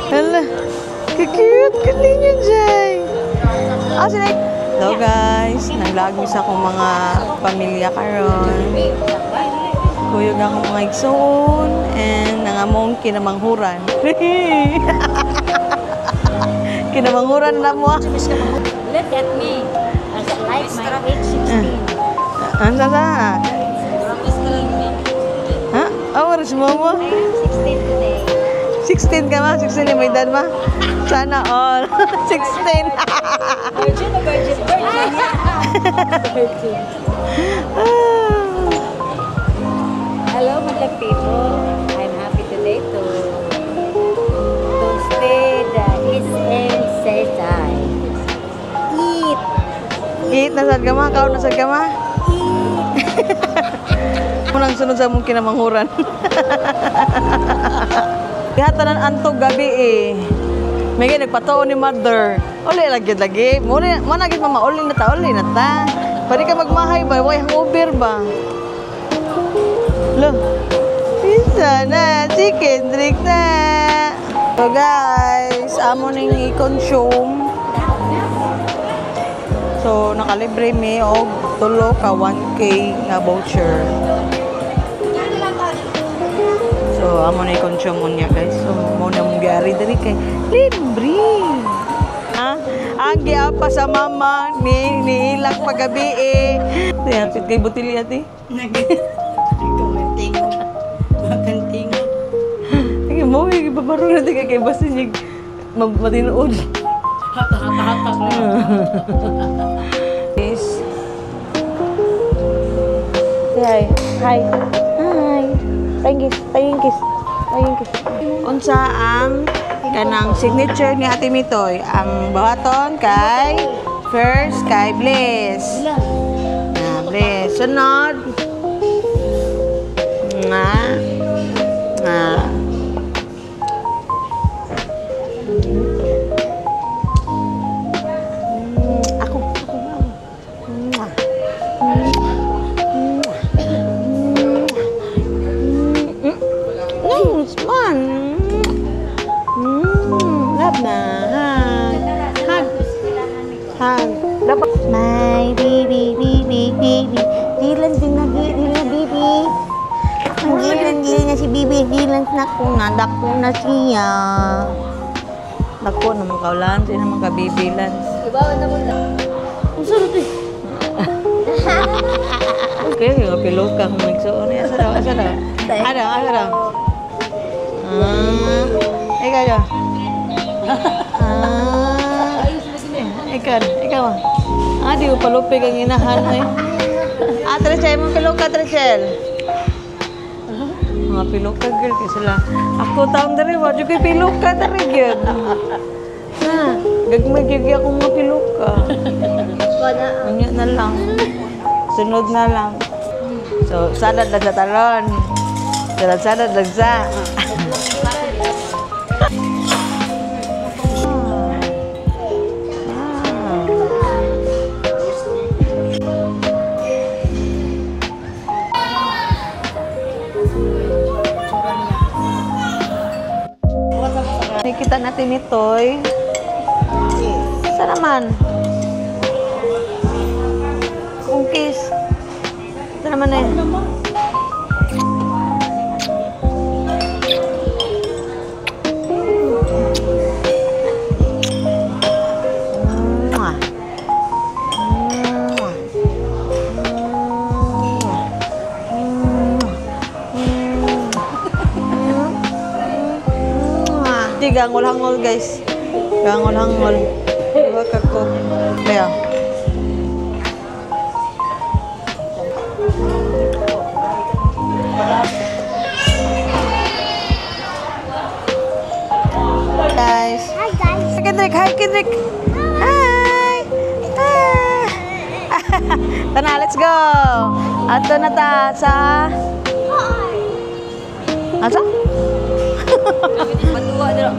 Hala, cute kaninya Jay. Hello guys, naglagos akong mga pamilya karon. Kuyog akong mga igsoon and nangamong kinamanghuran. Kinamanghuran na mo. Look at me. Like my age 16. Ano sa? Ha? Oras mo mo? I am 16 today. 16 ka ma? 16 yung may edad ma? Sana all. 16. Virgin o virgin? Virgin. Hello, madlang people. I'm happy today to stay the East time. Eat. Eat, nasad ka ma? Kao, nasad ka ma? Munang sunod sa mong kinamanghuran. Ihatanan antog gabi eh. May nagpataon ni mother. Uli lagi. Muna gid mama, uli na ta. Pwede ka magmahay ba? Way hangover ba? Lo. Isa na, si Kendrick na. So guys, amo ning i-consume. So nakalibre mi og tulo ka 1K nga voucher. So, amo na i-consume niya guys. So, muna mong gari dari kay libre. Ha? Ang giapa sa mama ni ilang paggabi eh. Hapit kay butili ati. Makanting. Sige mo, ibabaro na kay basta niya matinood. Hata. Yes. Hi. Hi. Tayong kiss. Unsa ang kanang signature ni Ate Mitoy? Ang bahaton kay first kay Bliss. Bliss. Sunod. Nga. Ako. Nice one. Love na. Hug. Dapat. My baby. Dilan na baby. Ang gilan niya si baby. Dilan na ko na. Dako na siya. Dako na mga kaulan. Sino mga baby lans. Ibawan na mo lang. Ang sarap eh. Okay, yung pilok ka kung magsuon. Asa daw. Ada. Ikaw dyan. Ikaw. Di ko palupig ang inahan eh. Trechel, mo pilok ka, Trechel. Mga pilok ka, girl. Kasi sila, ako taong dari, wadyo kay pilok ka, dari, girl. Gagmagigi ako mga pilok ka. Unya na lang. Sunod na lang. So, salad lang sa talon. Salad lang sa. Nakikita natin ito'y saan naman? Kungkis. Saan naman na yun? Gangol-hangol guys. Gangol-hangol. Diba kako? Kaya. Guys. Hi guys. Hi Kendrick. Hi. Tana, let's go. Ato na ta sa asa? Patua dulu.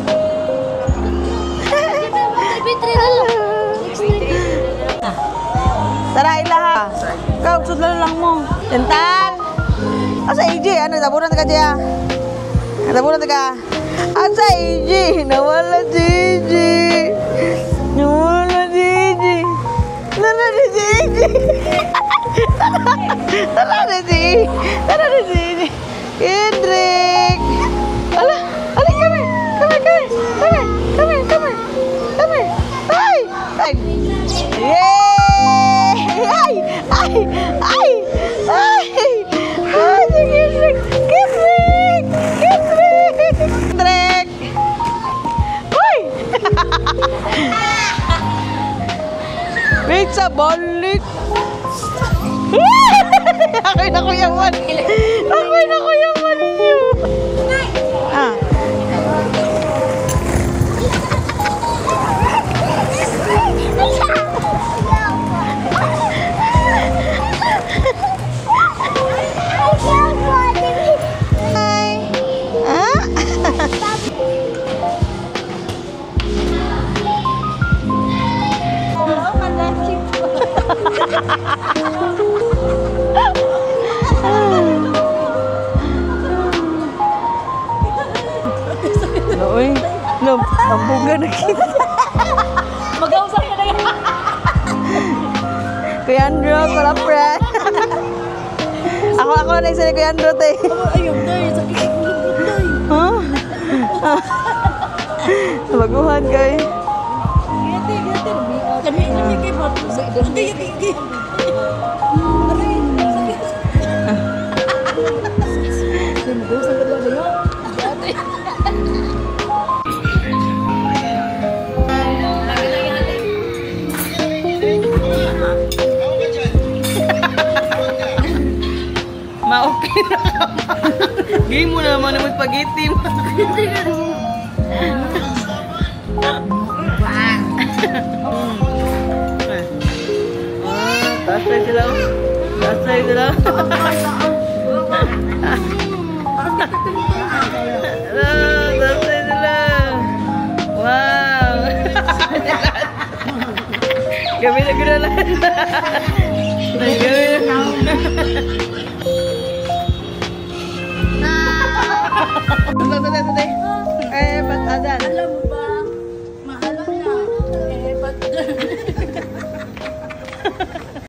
Tara ilaha. Kau sudlan lang mo. Dental. Asa AJ? Ano, tabunan ka dyan? Tabunan ka? Asa AJ? Nawala si AJ. Nawala si AJ. Tara na si AJ. Tara na si AJ. Kendrick. Ala, kami. Ay! Yay! Ay! Kendrick! Hoy! Wait sa balik! Ako'y nakuyawan! Niyo! Ah! Uy, no, ambugan na kita. Mag-ausap ka na yan. Kuya Andrew, wala friend. Ako na isa ni Kuya Andrew, te. Ayaw, day. Sakit ang ulo, day. Huh? Baguhan ka eh. Gati. Kami kay Papi sa idol. Gati. Mag-ausap ka na yan. Gati. Ma-okay na ka. Game mo naman naman spaghetti mo. Tasay sila. Tasay sila. Wow. Gabi na gano'n. Gabi na.